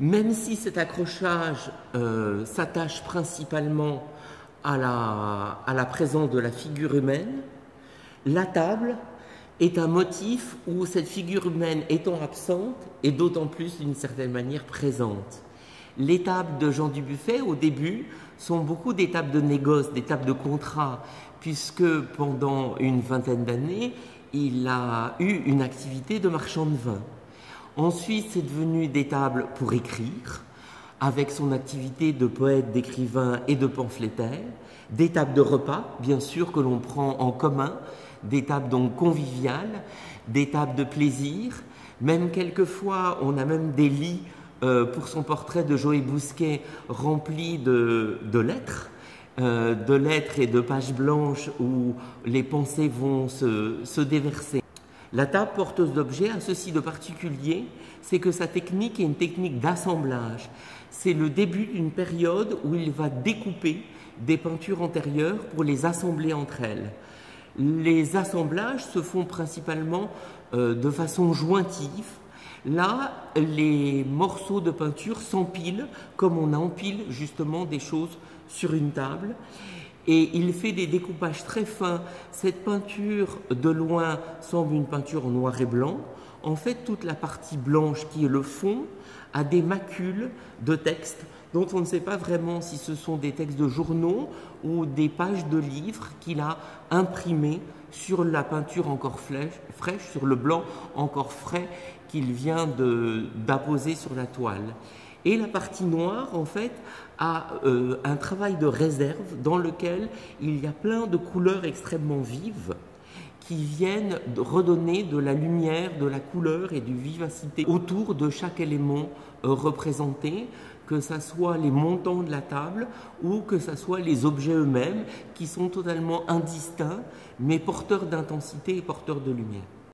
Même si cet accrochage s'attache principalement à la présence de la figure humaine, la table est un motif où cette figure humaine étant absente est d'autant plus d'une certaine manière présente. Les tables de Jean Dubuffet, au début, sont beaucoup des tables de négoce, des tables de contrat, puisque pendant une vingtaine d'années, il a eu une activité de marchand de vin. Ensuite, c'est devenu des tables pour écrire, avec son activité de poète, d'écrivain et de pamphlétaire, des tables de repas, bien sûr, que l'on prend en commun, des tables donc conviviales, des tables de plaisir, même quelquefois, on a même des lits pour son portrait de Joé Bousquet remplis de lettres et de pages blanches où les pensées vont se déverser. La table porteuse d'objets a ceci de particulier, c'est que sa technique est une technique d'assemblage. C'est le début d'une période où il va découper des peintures antérieures pour les assembler entre elles. Les assemblages se font principalement de façon jointive. Là, les morceaux de peinture s'empilent comme on empile justement des choses sur une table. Et il fait des découpages très fins. Cette peinture, de loin, semble une peinture en noir et blanc. En fait, toute la partie blanche qui est le fond a des macules de textes dont on ne sait pas vraiment si ce sont des textes de journaux ou des pages de livres qu'il a imprimés sur la peinture encore fraîche, sur le blanc encore frais qu'il vient d'apposer sur la toile. Et la partie noire, en fait, a un travail de réserve dans lequel il y a plein de couleurs extrêmement vives qui viennent redonner de la lumière, de la couleur et du vivacité autour de chaque élément représenté, que ce soit les montants de la table ou que ce soit les objets eux-mêmes qui sont totalement indistincts mais porteurs d'intensité et porteurs de lumière.